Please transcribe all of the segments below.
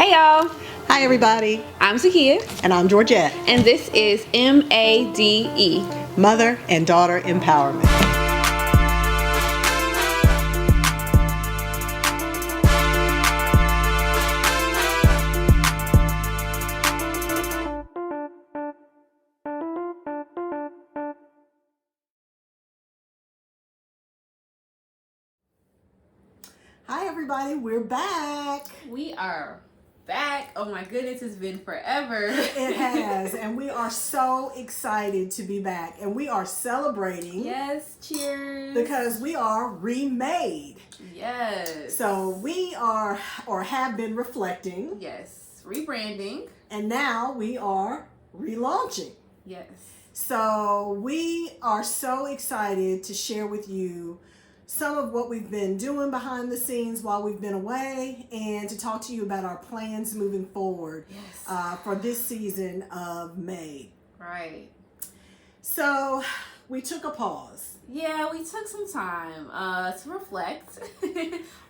Hey y'all, Hi everybody, I'm Zakia, and I'm Georgette, and this is MADE. Mother and Daughter Empowerment. Hi everybody, we're back. We are back. Oh my goodness, it's been forever. It has, and we are so excited to be back, and we are celebrating. Yes, cheers. Because we are remade. Yes. So we are, or have been reflecting. Yes, rebranding. And now we are relaunching. Yes. So we are so excited to share with you some of what we've been doing behind the scenes while we've been away, and to talk to you about our plans moving forward. Yes. For this season of May. Right. So we took a pause. Yeah, we took some time to reflect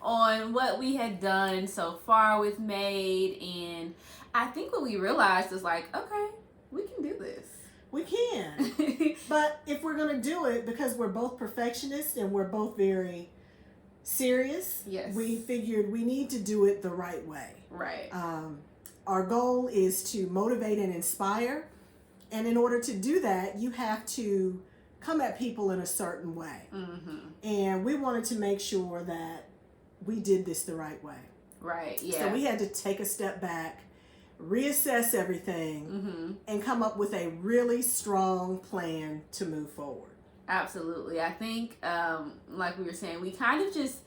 on what we had done so far with MADE, and I think what we realized is like, okay, we can do this. We can. But if we're going to do it, because we're both perfectionists and we're both very serious, yes, we figured we need to do it the right way. Right. Our goal is to motivate and inspire. And in order to do that, you have to come at people in a certain way. Mm-hmm. And we wanted to make sure that we did this the right way. Right, yeah. So we had to take a step back, reassess everything, mm-hmm. and come up with a really strong plan to move forward. Absolutely. I think, like we were saying, we kind of just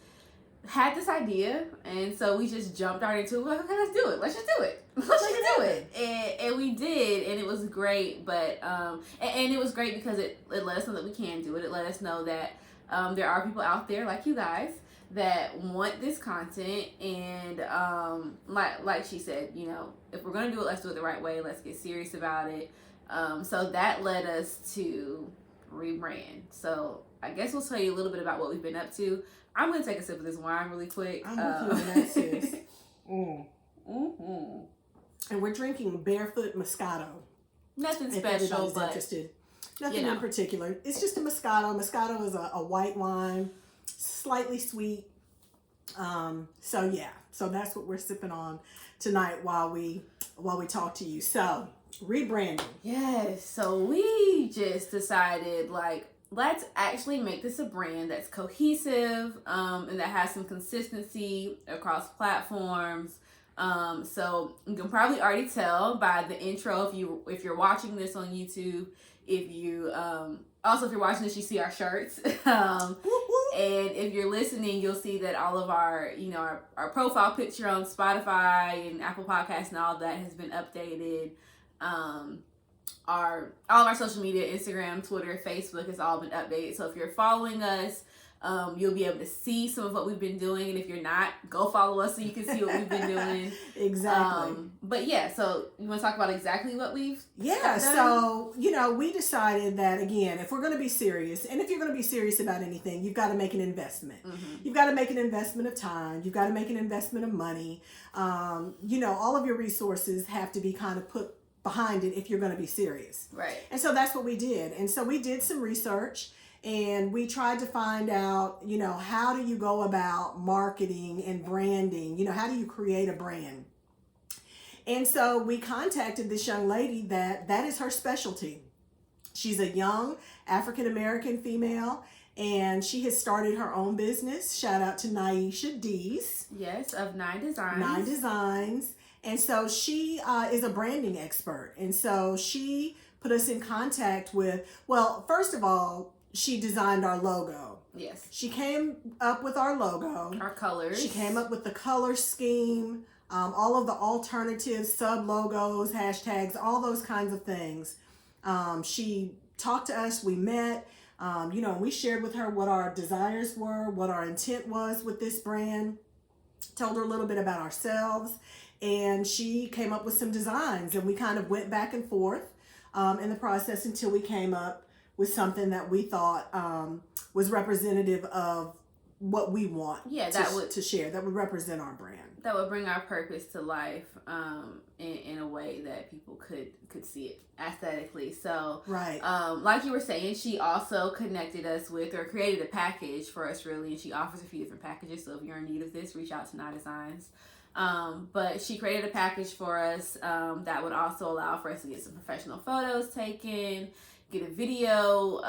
had this idea, and so we just jumped right into it. Like, okay, let's do it. Let's just do it. Let's just do it. And we did, and it was great. But and it was great because it let us know that we can do it. It let us know that there are people out there like you guys that want this content, and like she said, you know, if we're gonna do it, let's do it the right way. Let's get serious about it. So that led us to rebrand. So I guess we'll tell you a little bit about what we've been up to. I'm gonna take a sip of this wine really quick. I'm with you on that, sis. Mm-hmm. And we're drinking Barefoot Moscato. Nothing if special, but interested. Nothing you know. in particular. It's just a Moscato. Moscato is a white wine, slightly sweet. So yeah, so that's what we're sipping on tonight while we talk to you. So rebranding. Yes. So we just decided, like, let's actually make this a brand that's cohesive, and that has some consistency across platforms. So you can probably already tell by the intro if you're watching this on YouTube. If you also, if you're watching this, you see our shirts. And if you're listening, you'll see that all of our, you know, our profile picture on Spotify and Apple Podcasts and all of that has been updated. All of our social media, Instagram, Twitter, Facebook, has all been updated. So if you're following us, you'll be able to see some of what we've been doing, and if you're not, go follow us so you can see what we've been doing. Exactly. But yeah, so you want to talk about exactly what we've done? So you know, we decided that, again, if we're going to be serious, and if you're going to be serious about anything, you've got to make an investment. Mm-hmm. You've got to make an investment of time. You've got to make an investment of money. You know, all of your resources have to be kind of put behind it if you're going to be serious. Right. And so that's what we did. And so we did some research, and we tried to find out, you know, how do you go about marketing and branding? You know, how do you create a brand? And so we contacted this young lady that is her specialty. She's a young African-American female, and she has started her own business. Shout out to Naisha Dees. Yes, of 9 Designs. 9 Designs. And so she is a branding expert. And so she put us in contact with, well, first of all, she designed our logo. Yes. She came up with our logo. Our colors. She came up with the color scheme, all of the alternative sub-logos, hashtags, all those kinds of things. She talked to us, we met, you know, we shared with her what our desires were, what our intent was with this brand, told her a little bit about ourselves, and she came up with some designs, and we kind of went back and forth in the process until we came up with something that we thought was representative of what we want to share, that would represent our brand. That would bring our purpose to life in a way that people could see it aesthetically. So, right. Like you were saying, she also connected us with, or created a package for us, really, and she offers a few different packages. So if you're in need of this, reach out to Nye Designs. But she created a package for us that would also allow for us to get some professional photos taken, get a video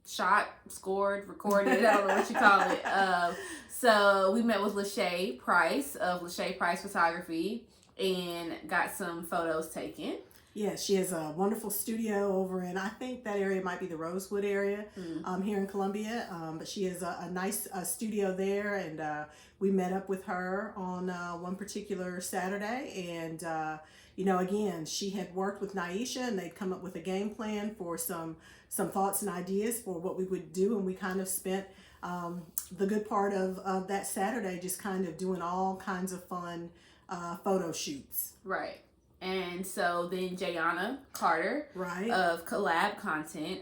shot, scored, recorded, I don't know what you call it. So we met with Lachey Price of Lachey Price Photography and got some photos taken. Yeah, she has a wonderful studio over in, I think that area might be the Rosewood area here in Columbia. But she has a nice studio there, and we met up with her on one particular Saturday. And, again, she had worked with Naisha, and they'd come up with a game plan for some thoughts and ideas for what we would do. And we kind of spent the good part of that Saturday just kind of doing all kinds of fun photo shoots. Right. And so then Jayana Carter of Collab Content,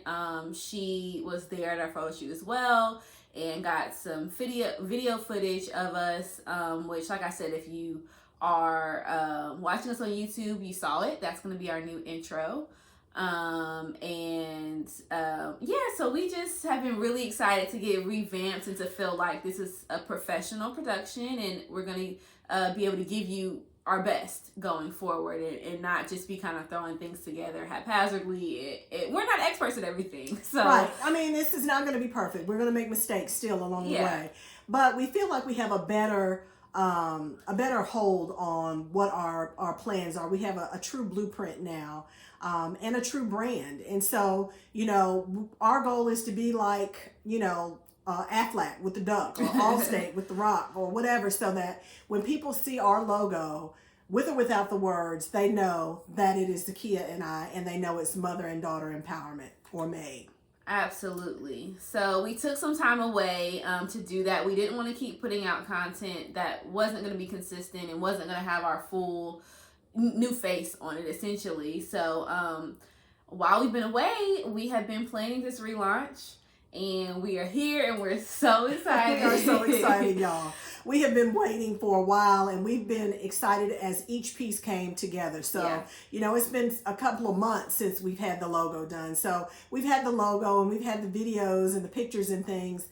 she was there at our photo shoot as well and got some video footage of us, which, like I said, if you are watching us on YouTube, you saw it. That's going to be our new intro. So we just have been really excited to get revamped and to feel like this is a professional production, and we're going to be able to give you our best going forward and not just be kind of throwing things together haphazardly. We're not experts at everything. So right. I mean, this is not going to be perfect. We're going to make mistakes still along the way. But we feel like we have a better hold on what our plans are. We have a true blueprint now, and a true brand. And so, our goal is to be like, Aflac with the duck, or Allstate with the rock, or whatever, so that when people see our logo, with or without the words, they know that it is Zakia and I, and they know it's mother and daughter empowerment, or MADE. Absolutely. So we took some time away to do that. We didn't want to keep putting out content that wasn't going to be consistent and wasn't going to have our full new face on it, essentially. So while we've been away, we have been planning this relaunch. And we are here, and we're so excited. We are so excited, y'all. We have been waiting for a while, and we've been excited as each piece came together. So, it's been a couple of months since we've had the logo done. So we've had the logo, and we've had the videos and the pictures and things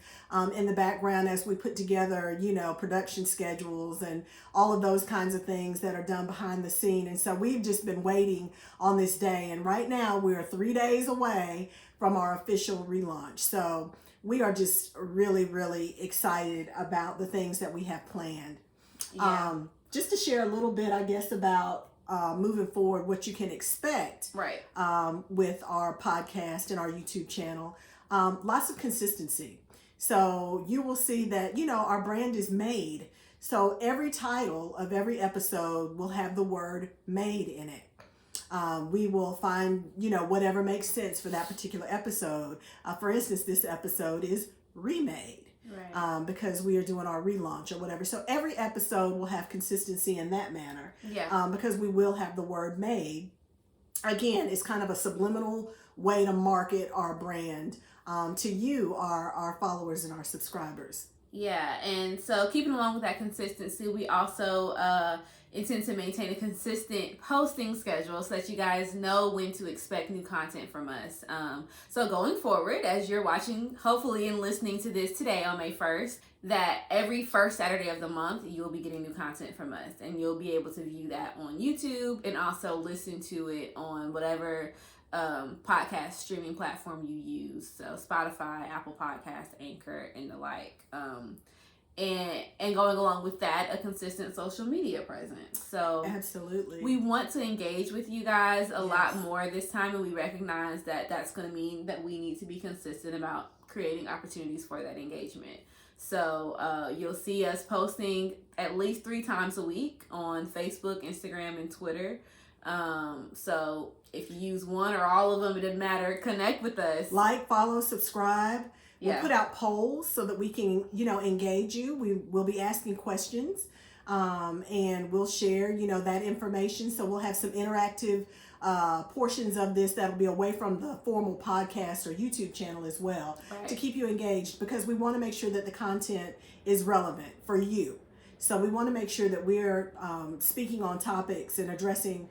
in the background as we put together, production schedules and all of those kinds of things that are done behind the scene. And so we've just been waiting on this day. And right now we're 3 days away from our official relaunch. So we are just really, really excited about the things that we have planned. Yeah. Just to share a little bit, I guess, about moving forward, what you can expect with our podcast and our YouTube channel. Lots of consistency. So you will see that, our brand is MADE. So every title of every episode will have the word MADE in it. We will find, whatever makes sense for that particular episode. For instance, this episode is ReMADE, because we are doing our relaunch or whatever. So every episode will have consistency in that manner, because we will have the word MADE. Again, it's kind of a subliminal way to market our brand to you, our followers and our subscribers. Yeah, and so keeping along with that consistency, we also intend to maintain a consistent posting schedule so that you guys know when to expect new content from us. So going forward, as you're watching, hopefully, and listening to this today on May 1st, that every first Saturday of the month, you'll be getting new content from us, and you'll be able to view that on YouTube and also listen to it on whatever podcast streaming platform you use. So Spotify, Apple Podcasts, Anchor, and the like. And going along with that, a consistent social media presence. So absolutely, we want to engage with you guys a lot more this time, and we recognize that that's going to mean that we need to be consistent about creating opportunities for that engagement. So you'll see us posting at least 3 times a week on Facebook, Instagram, and Twitter. So if you use one or all of them, it doesn't matter. Connect with us. Like, follow, subscribe. We'll put out polls so that we can, engage you. We will be asking questions And we'll share, that information. So we'll have some interactive portions of this that'll be away from the formal podcast or YouTube channel as well, right, to keep you engaged, because we want to make sure that the content is relevant for you. So we want to make sure that we're speaking on topics and addressing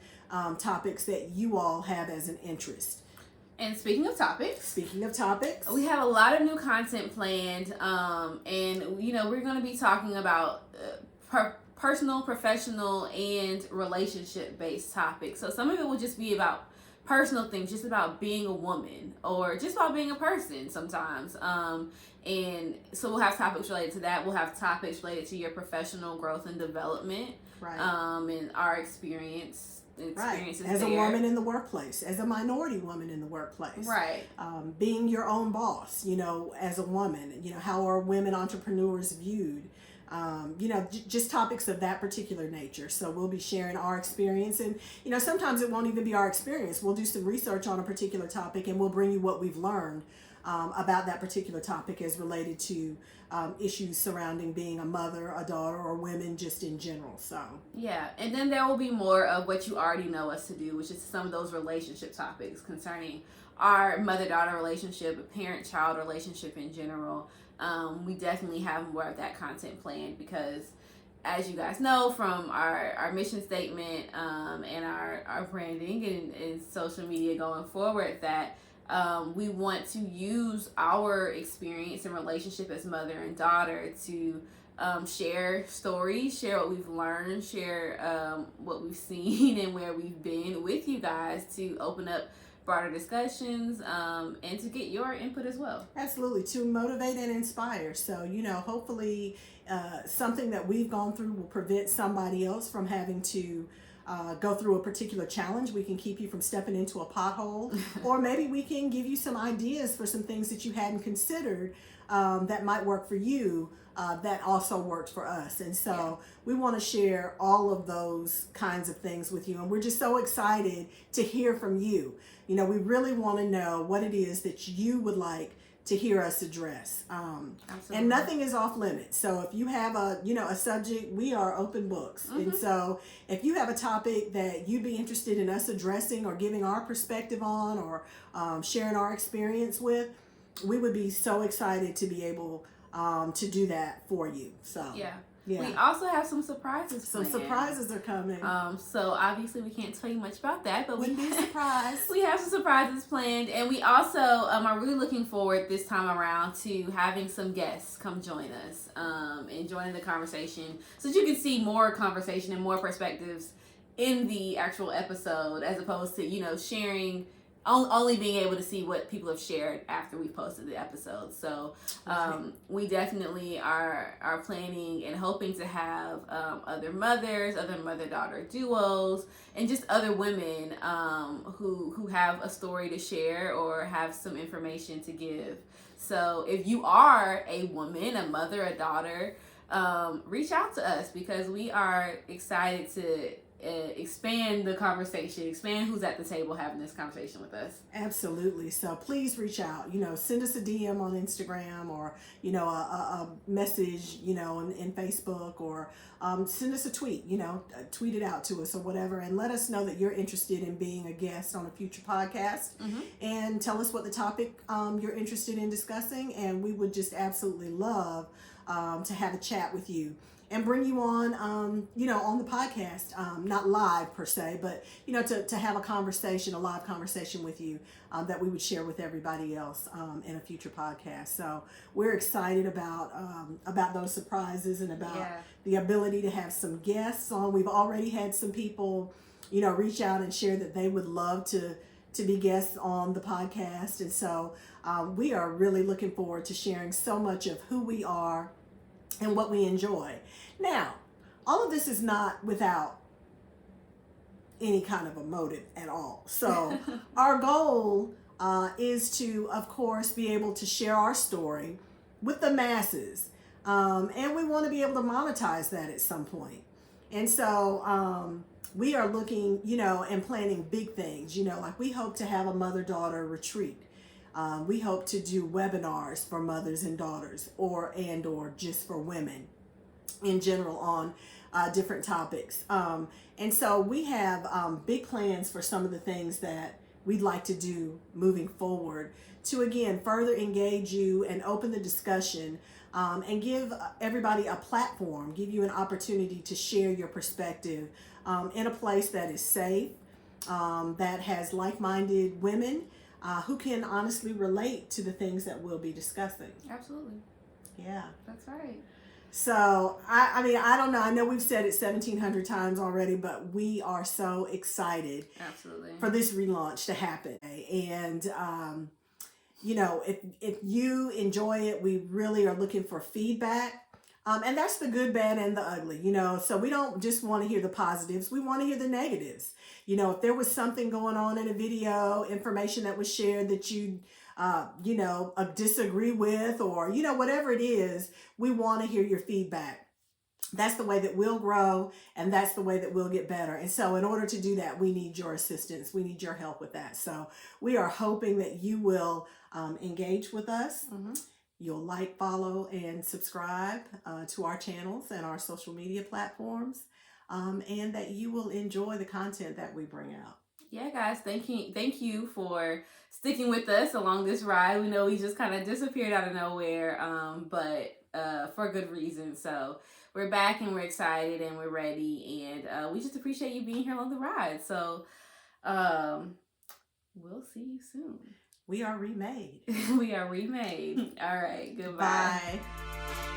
topics that you all have as an interest. And speaking of topics, we have a lot of new content planned, and we're going to be talking about personal, professional, and relationship-based topics. So some of it will just be about personal things, just about being a woman, or just about being a person sometimes. And so we'll have topics related to that. We'll have topics related to your professional growth and development, right, and our experiences as a woman in the workplace, as a minority woman in the workplace, right, being your own boss, as a woman, how are women entrepreneurs viewed, just topics of that particular nature. So we'll be sharing our experience, and sometimes it won't even be our experience. We'll do some research on a particular topic, and we'll bring you what we've learned about that particular topic as related to issues surrounding being a mother, a daughter, or women just in general. So yeah, and then there will be more of what you already know us to do, which is some of those relationship topics concerning our mother-daughter relationship, parent-child relationship in general. We definitely have more of that content planned because, as you guys know from our mission statement and our branding and social media going forward, that we want to use our experience and relationship as mother and daughter to share stories, share what we've learned, share what we've seen and where we've been with you guys, to open up broader discussions and to get your input as well. Absolutely, to motivate and inspire. So, hopefully something that we've gone through will prevent somebody else from having to go through a particular challenge. We can keep you from stepping into a pothole, or maybe we can give you some ideas for some things that you hadn't considered that might work for you, that also worked for us. And so we want to share all of those kinds of things with you, and we're just so excited to hear from you. We really want to know what it is that you would like to hear us address. And nothing is off limits. So if you have a subject, we are open books. And so if you have a topic that you'd be interested in us addressing or giving our perspective on, or sharing our experience with, we would be so excited to be able to do that for you. So yeah. We also have some surprises planned. Some surprises are coming. So obviously we can't tell you much about that, but Wouldn't be surprised. We have some surprises planned, and we also are really looking forward this time around to having some guests come join us and join the conversation, so that you can see more conversation and more perspectives in the actual episode, as opposed to sharing. Only being able to see what people have shared after we posted the episode. So we definitely are planning and hoping to have other mothers, other mother-daughter duos, and just other women who have a story to share or have some information to give. So if you are a woman, a mother, a daughter, reach out to us, because we are excited to expand the conversation, expand who's at the table having this conversation with us. Absolutely. So please reach out, send us a DM on Instagram, or a message in Facebook, or send us a tweet, tweet it out to us or whatever, and let us know that you're interested in being a guest on a future podcast, and tell us what the topic you're interested in discussing, and we would just absolutely love to have a chat with you and bring you on, on the podcast, not live per se, but, to have a live conversation with you that we would share with everybody else in a future podcast. So we're excited about those surprises, and about the ability to have some guests on. We've already had some people, reach out and share that they would love to be guests on the podcast. And so we are really looking forward to sharing so much of who we are and what we enjoy. Now, all of this is not without any kind of a motive at all. So our goal is to, of course, be able to share our story with the masses. And we want to be able to monetize that at some point. And so we are looking, and planning big things. Like we hope to have a mother-daughter retreat. We hope to do webinars for mothers and daughters, or just for women in general, on different topics. And so we have big plans for some of the things that we'd like to do moving forward to, again, further engage you and open the discussion, and give everybody a platform, give you an opportunity to share your perspective in a place that is safe, that has like-minded women who can honestly relate to the things that we'll be discussing. Absolutely. Yeah. That's right. So, I mean, I don't know. I know we've said it 1,700 times already, but we are so excited Absolutely for this relaunch to happen. And, you know, if you enjoy it, we really are looking for feedback. And that's the good, bad, and the ugly, you know. So we don't just want to hear the positives. We want to hear the negatives. You know, if there was something going on in a video, information that was shared that you disagree with, or, you know, whatever it is, we want to hear your feedback. That's the way that we'll grow, and that's the way that we'll get better. And so in order to do that, we need your assistance. We need your help with that. So we are hoping that you will engage with us. Mm-hmm. You'll like, follow, and subscribe to our channels and our social media platforms, and that you will enjoy the content that we bring out. Yeah, guys, thank you for sticking with us along this ride. We know we just kind of disappeared out of nowhere, but for good reason. So we're back, and we're excited, and we're ready, and we just appreciate you being here along the ride. So we'll see you soon. We are remade. We are remade. All right, goodbye. Bye.